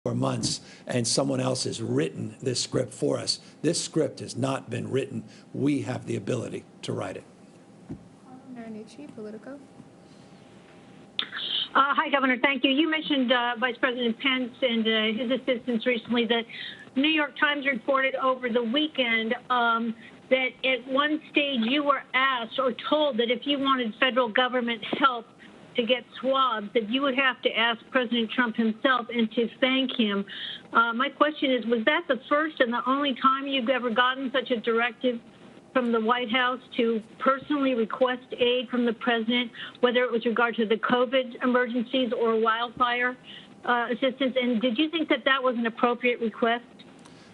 months, and someone else has written this script for us. This script has not been written. We have the ability to write it. Politico. Hi, Governor. Thank you. You mentioned Vice President Pence and his assistants recently. The New York Times reported over the weekend that at one stage you were asked or told that if you wanted federal government help to get swabs, that you would have to ask President Trump himself and to thank him. My question is, was that the first and the only time you've ever gotten such a directive from the White House to personally request aid from the president, whether it was regard to the COVID emergencies or wildfire assistance? And did you think that that was an appropriate request?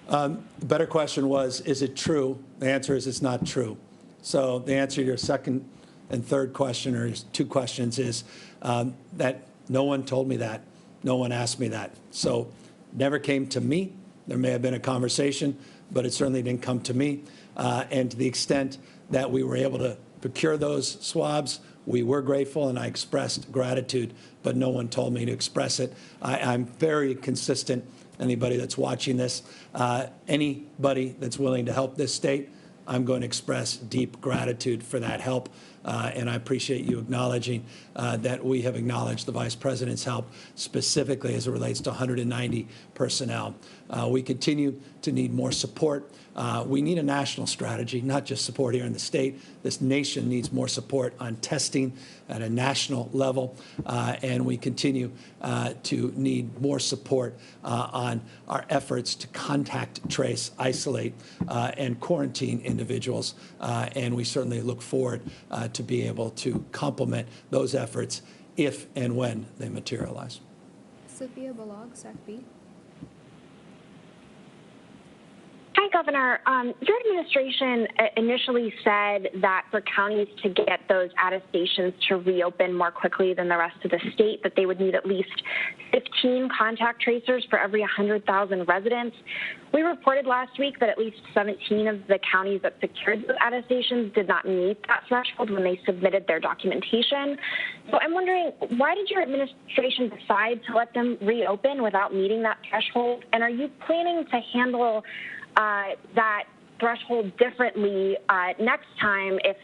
The better question was, is it true? The answer is it's not true. So the answer to your second and third question, or two questions, is that no one told me that. No one asked me that. So never came to me. There may have been a conversation, but it certainly didn't come to me. And to the extent that we were able to procure those swabs, we were grateful, and I expressed gratitude, but no one told me to express it. I'm very consistent. Anybody that's watching this, anybody that's willing to help this state, I'm going to express deep gratitude for that help. And I appreciate you acknowledging that we have acknowledged the Vice President's help, specifically as it relates to 190 personnel. We continue to need more support. We need a national strategy, not just support here in the state. This nation needs more support on testing at a national level, and we continue to need more support on our efforts to contact trace, isolate, and quarantine individuals. And we certainly look forward to be able to complement those efforts if and when they materialize. Sophia Balog, SAC-B. Hi, Governor. Your administration initially said that for counties to get those attestations to reopen more quickly than the rest of the state, that they would need at least 15 contact tracers for every 100,000 residents. We reported last week that at least 17 of the counties that secured those attestations did not meet that threshold when they submitted their documentation. So I'm wondering, why did your administration decide to let them reopen without meeting that threshold? And are you planning to handle that threshold differently next time if,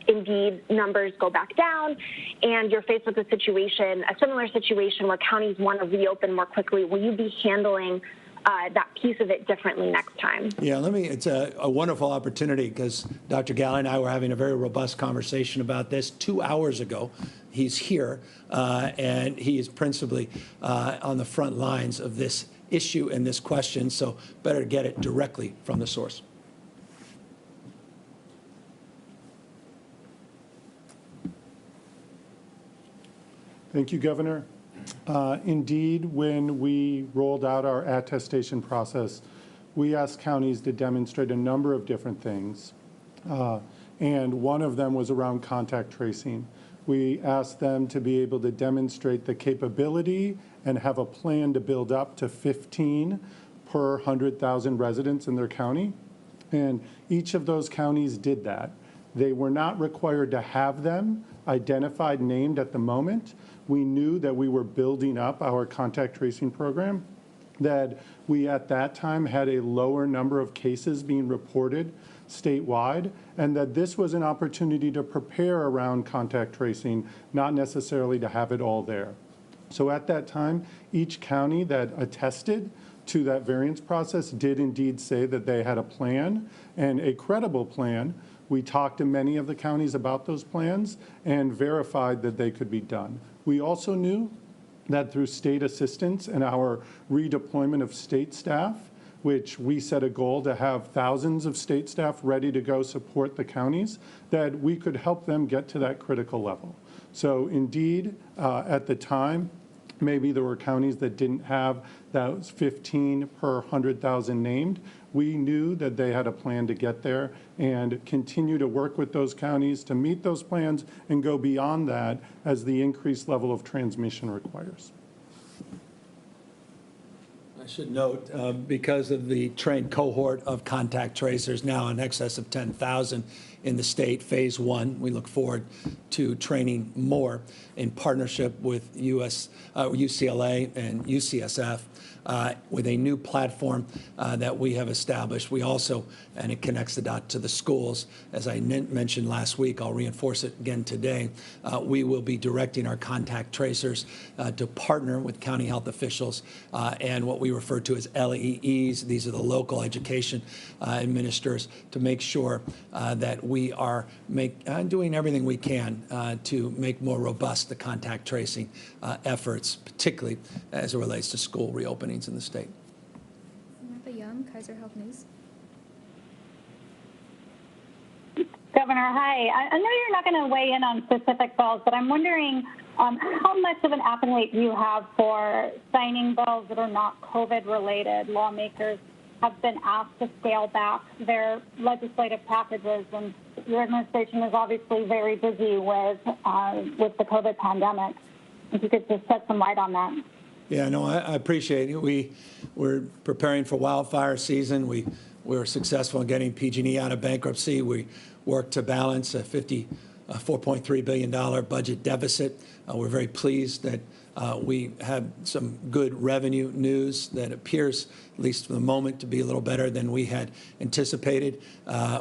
indeed numbers go back down and you're faced with a situation, a similar situation where counties want to reopen more quickly? Will you be handling that piece of it differently next time? Yeah, it's a wonderful opportunity because Dr. Galley and I were having a very robust conversation about this 2 hours ago. He's here, and he is principally on the front lines of this issue and this question, so better to get it directly from the source. Thank you, Governor. Indeed, when we rolled out our attestation process, we asked counties to demonstrate a number of different things, and one of them was around contact tracing. We asked them to be able to demonstrate the capability and have a plan to build up to 15 per 100,000 residents in their county. And each of those counties did that. They were not required to have them identified, named at the moment. We knew that we were building up our contact tracing program, that we at that time had a lower number of cases being reported statewide, and that this was an opportunity to prepare around contact tracing, not necessarily to have it all there. So at that time, each county that attested to that variance process did indeed say that they had a plan, and a credible plan. We talked to many of the counties about those plans and verified that they could be done. We also knew that through state assistance and our redeployment of state staff, which we set a goal to have thousands of state staff ready to go support the counties, that we could help them get to that critical level. So indeed, at the time, maybe there were counties that didn't have those 15 per 100,000 named. We knew that they had a plan to get there and continue to work with those counties to meet those plans and go beyond that as the increased level of transmission requires. I should note, because of the trained cohort of contact tracers now in excess of 10,000, in the state. Phase 1, we look forward to training more in partnership with UCLA and UCSF. With a new platform that we have established. We also, and it connects the dot to the schools, as I mentioned last week, I'll reinforce it again today, we will be directing our contact tracers to partner with county health officials and what we refer to as LEEs. These are the local education administrators, to make sure that we are doing everything we can to make more robust the contact tracing efforts, particularly as it relates to school reopenings in the state. Samantha Young, Kaiser Health News. Governor, hi. I know you're not going to weigh in on specific bills, but I'm wondering how much of an appetite do you have for signing bills that are not COVID-related? Lawmakers have been asked to scale back their legislative packages, and your administration is obviously very busy with the COVID pandemic. If you could just shed some light on that. Yeah, no, I appreciate it. We're preparing for wildfire season. We were successful in getting PG&E out of bankruptcy. We worked to balance a $4.3 billion budget deficit. We're very pleased that we have some good revenue news that appears, at least for the moment, to be a little better than we had anticipated.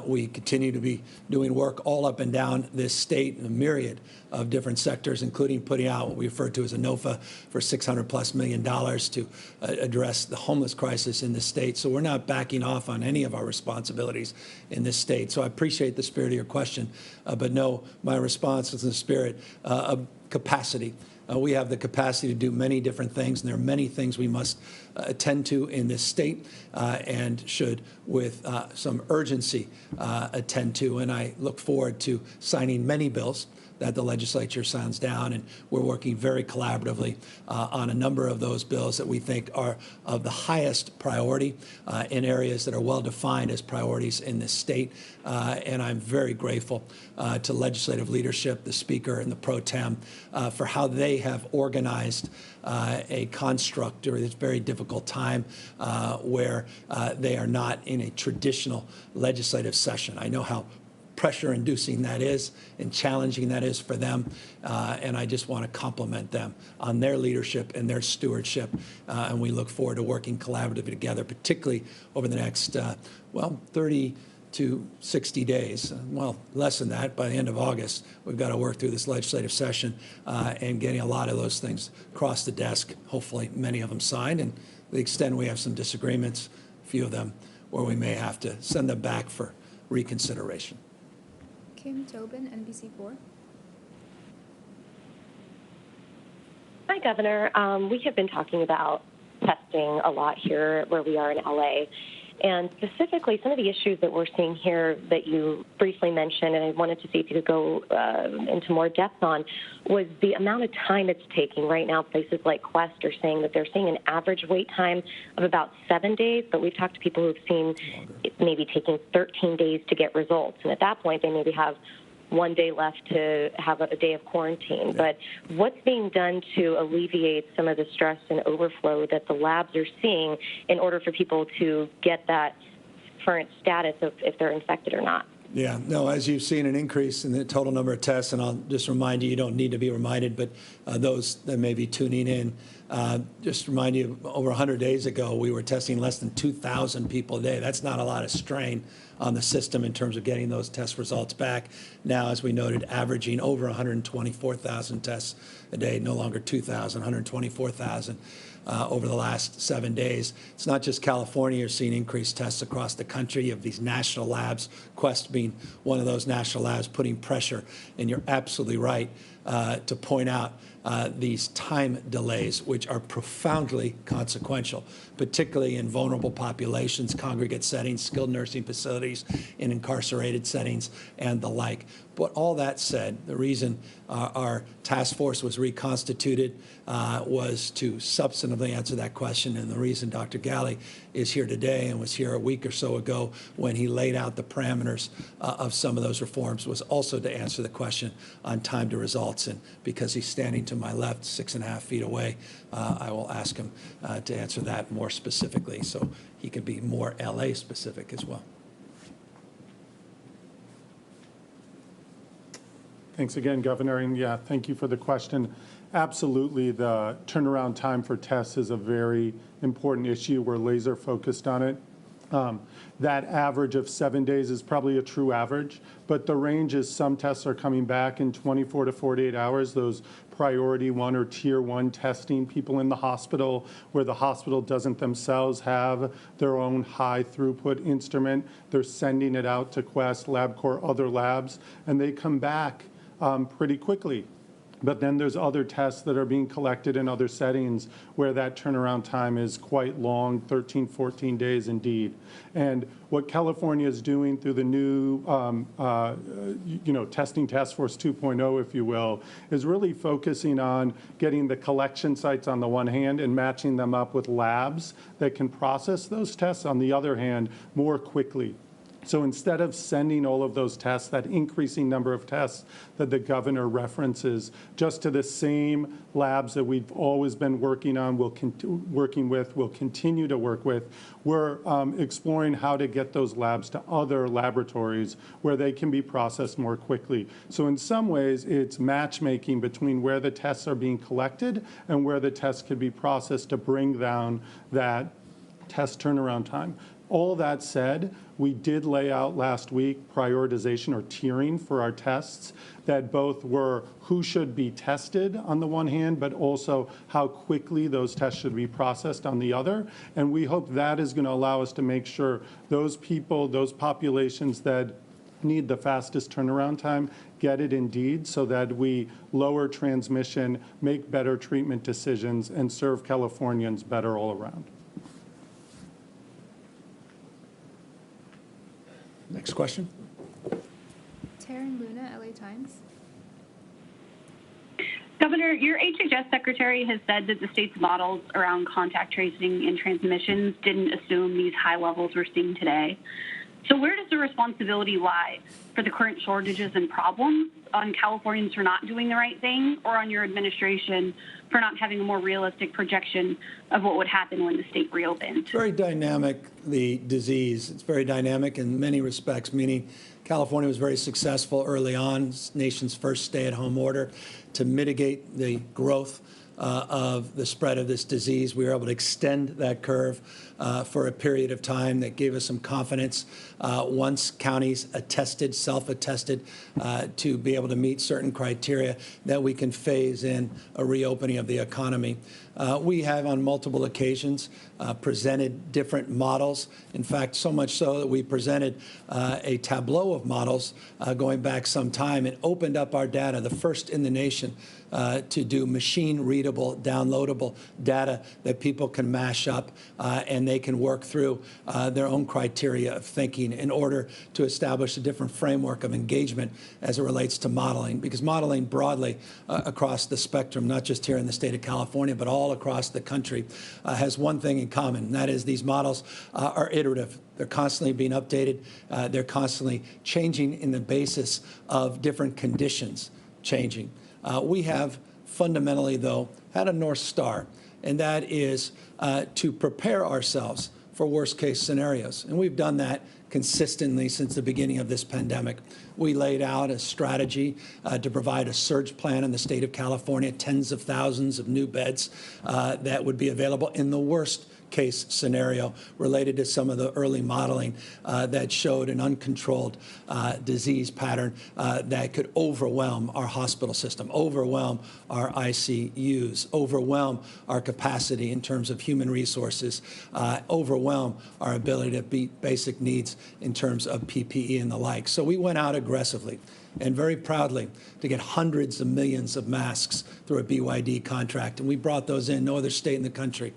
We continue to be doing work all up and down this state in a myriad of different sectors, including putting out what we refer to as a NOFA for $600+ million to address the homeless crisis in the state. So we're not backing off on any of our responsibilities in this state. So I appreciate the spirit of your question, but no, my response is in the spirit of capacity. We have the capacity to do many different things, and there are many things we must attend to in this state and should, with some urgency, attend to. And I look forward to signing many bills that the legislature signs down, and we're working very collaboratively on a number of those bills that we think are of the highest priority in areas that are well defined as priorities in this state. And I'm very grateful to legislative leadership, the Speaker and the Pro Tem, for how they have organized a construct during this very difficult time where they are not in a traditional legislative session. I know how pressure-inducing that is and challenging that is for them, and I just want to compliment them on their leadership and their stewardship, and we look forward to working collaboratively together, particularly over the next, 30 to 60 days. Well, less than that. By the end of August, we've got to work through this legislative session and getting a lot of those things across the desk, hopefully many of them signed, and to the extent we have some disagreements, a few of them, where we may have to send them back for reconsideration. Kim Tobin, NBC4. Hi, Governor. We have been talking about testing a lot here where we are in LA. And specifically, some of the issues that we're seeing here that you briefly mentioned, and I wanted to see if you could go into more depth on, was the amount of time it's taking. Right now, places like Quest are saying that they're seeing an average wait time of about 7 days, but we've talked to people who've seen it maybe taking 13 days to get results. And at that point, they maybe have 1 day left to have a day of quarantine. But what's being done to alleviate some of the stress and overflow that the labs are seeing in order for people to get that current status of if they're infected or not? Yeah, no, as you've seen an increase in the total number of tests, and I'll just remind you, you don't need to be reminded, but those that may be tuning in, just remind you, over 100 days ago, we were testing less than 2,000 people a day. That's not a lot of strain on the system in terms of getting those test results back. Now, as we noted, averaging over 124,000 tests a day, no longer 2,000, 124,000 over the last 7 days. It's not just California. You're seeing increased tests across the country. You have these national labs, Quest being one of those national labs, putting pressure. And you're absolutely right to point out these time delays, which are profoundly consequential, particularly in vulnerable populations, congregate settings, skilled nursing facilities, in incarcerated settings, and the like. But all that said, the reason our task force was reconstituted was to substantively answer that question, and the reason Dr. Galley is here today and was here a week or so ago when he laid out the parameters of some of those reforms was also to answer the question on time to results. And because he's standing to my left, 6.5 feet away, I will ask him to answer that more specifically so he can be more LA specific as well. Thanks again, Governor. And yeah, thank you for the question. Absolutely, the turnaround time for tests is a very important issue. We're laser focused on it. That average of 7 days is probably a true average, but the range is some tests are coming back in 24 to 48 hours, those priority 1 or tier 1 testing, people in the hospital where the hospital doesn't themselves have their own high throughput instrument. They're sending it out to Quest, LabCorp, other labs, and they come back pretty quickly. But then there's other tests that are being collected in other settings where that turnaround time is quite long, 13, 14 days indeed. And what California is doing through the new, testing task force 2.0, if you will, is really focusing on getting the collection sites on the one hand and matching them up with labs that can process those tests on the other hand more quickly. So instead of sending all of those tests, that increasing number of tests that the governor references, just to the same labs that we've always been working on, we'll continue to work with, we're exploring how to get those labs to other laboratories where they can be processed more quickly. So in some ways, it's matchmaking between where the tests are being collected and where the tests could be processed to bring down that test turnaround time. All that said, we did lay out last week prioritization or tiering for our tests that both were who should be tested on the one hand, but also how quickly those tests should be processed on the other. And we hope that is going to allow us to make sure those people, those populations that need the fastest turnaround time get it indeed, so that we lower transmission, make better treatment decisions, and serve Californians better all around. Next question. Taryn Luna, LA Times. Governor, your HHS secretary has said that the state's models around contact tracing and transmissions didn't assume these high levels we're seeing today. So where does the responsibility lie for the current shortages and problems? On Californians for not doing the right thing, or on your administration for not having a more realistic projection of what would happen when the state reopened? It's very dynamic, the disease. It's very dynamic in many respects, meaning California was very successful early on, nation's first stay-at-home order, to mitigate the growth of the spread of this disease. We were able to extend that curve for a period of time that gave us some confidence once counties attested, self-attested, to be able to meet certain criteria that we can phase in a reopening of the economy. We have on multiple occasions presented different models. In fact, so much so that we presented a tableau of models going back some time and opened up our data, the first in the nation to do machine-readable, downloadable data that people can mash up and they can work through their own criteria of thinking in order to establish a different framework of engagement as it relates to modeling. Because modeling broadly across the spectrum, not just here in the state of California, but all across the country, has one thing in common, and that is these models are iterative. They're constantly being updated. They're constantly changing in the basis of different conditions changing. We have fundamentally, though, had a North Star, and that is to prepare ourselves for worst-case scenarios. And we've done that consistently since the beginning of this pandemic. We laid out a strategy to provide a surge plan in the state of California, tens of thousands of new beds that would be available in the worst case scenario related to some of the early modeling that showed an uncontrolled disease pattern that could overwhelm our hospital system, overwhelm our ICUs, overwhelm our capacity in terms of human resources, overwhelm our ability to meet basic needs in terms of PPE and the like. So we went out aggressively and very proudly to get hundreds of millions of masks through a BYD contract. And we brought those in. No other state in the country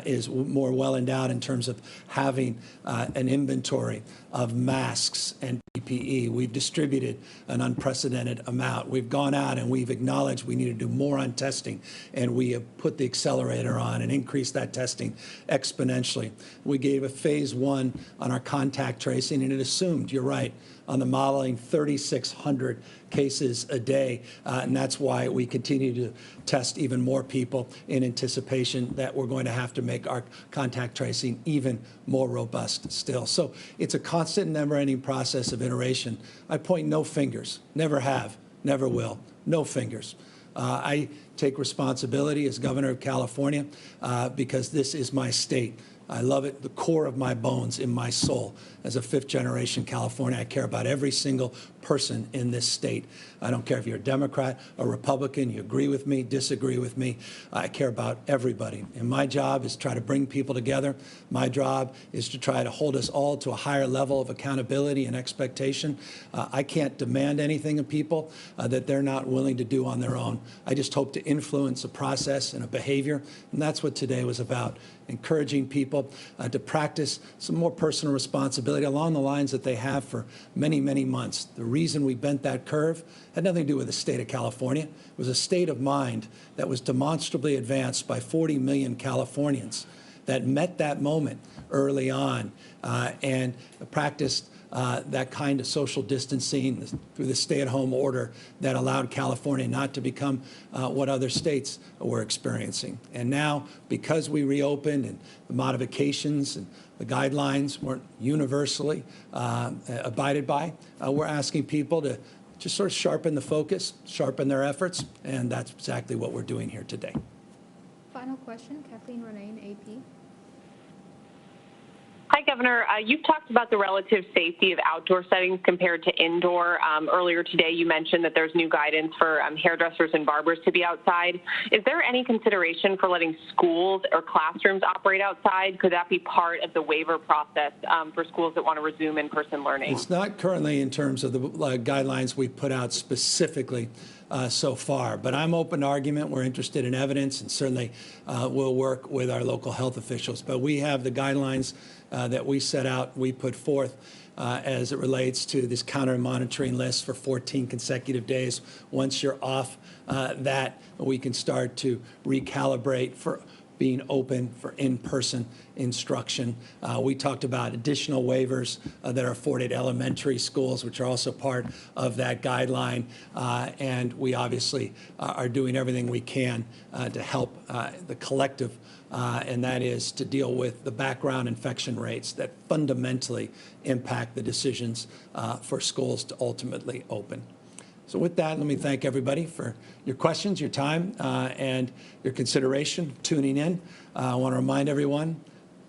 is more well endowed in terms of having an inventory of masks and PPE. We've distributed an unprecedented amount. We've gone out and we've acknowledged we need to do more on testing, and we have put the accelerator on and increased that testing exponentially. We gave a phase 1 on our contact tracing, and it assumed, you're right, on the modeling 3,600 cases a day, and that's why we continue to test even more people in anticipation that we're going to have to make our contact tracing even more robust still. So it's a constant, never-ending process of iteration. I point no fingers, never have, never will. No fingers. I take responsibility as governor of California because this is my state. I love it, the core of my bones, in my soul. As a fifth-generation Californian, I care about every single person in this state. I don't care if you're a Democrat or Republican, you agree with me, disagree with me. I care about everybody. And my job is to try to bring people together. My job is to try to hold us all to a higher level of accountability and expectation. I can't demand anything of people that they're not willing to do on their own. I just hope to influence a process and a behavior, and that's what today was about. Encouraging people to practice some more personal responsibility along the lines that they have for many, many months. The reason we bent that curve had nothing to do with the state of California. It was a state of mind that was demonstrably advanced by 40 million Californians that met that moment early on and practiced that kind of social distancing through the stay-at-home order that allowed California not to become what other states were experiencing. And now, because we reopened and the modifications and the guidelines weren't universally abided by, we're asking people to just sort of sharpen the focus, sharpen their efforts, and that's exactly what we're doing here today. Final question, Kathleen Ronayne, AP. Hi, Governor. You've talked about the relative safety of outdoor settings compared to indoor. Earlier today, you mentioned that there's new guidance for hairdressers and barbers to be outside. Is there any consideration for letting schools or classrooms operate outside? Could that be part of the waiver process for schools that want to resume in-person learning? It's not currently in terms of the guidelines we put out specifically so far, but I'm open to argument. We're interested in evidence, and certainly we'll work with our local health officials. But we have the guidelines that we set out, we put forth as it relates to this counter monitoring list for 14 consecutive days. Once you're off that, we can start to recalibrate for being open for in-person instruction. We talked about additional waivers that are afforded elementary schools, which are also part of that guideline. And we obviously are doing everything we can to help the collective, and that is to deal with the background infection rates that fundamentally impact the decisions for schools to ultimately open. So with that, let me thank everybody for your questions, your time, and your consideration, tuning in. I want to remind everyone,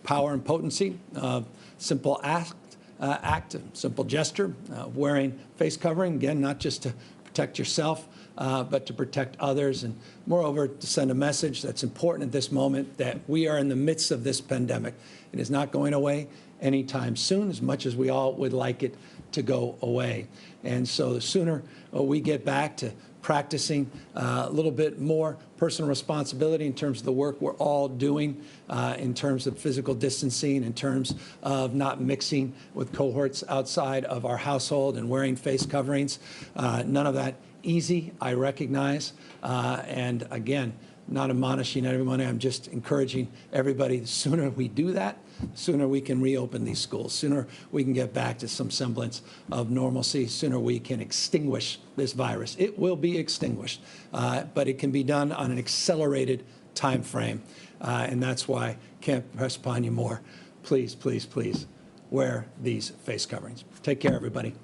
power and potency of simple act, simple gesture, wearing face covering, again, not just to protect yourself, but to protect others, and moreover, to send a message that's important at this moment, that we are in the midst of this pandemic. It is not going away anytime soon, as much as we all would like it to go away. And so the sooner we get back to practicing a little bit more personal responsibility in terms of the work we're all doing, in terms of physical distancing, in terms of not mixing with cohorts outside of our household and wearing face coverings. None of that easy, I recognize. And again, not admonishing everyone. I'm just encouraging everybody, the sooner we do that, sooner we can reopen these schools, sooner we can get back to some semblance of normalcy, sooner we can extinguish this virus. It will be extinguished, but it can be done on an accelerated time frame, and that's why I can't press upon you more. Please, please, please wear these face coverings. Take care, everybody.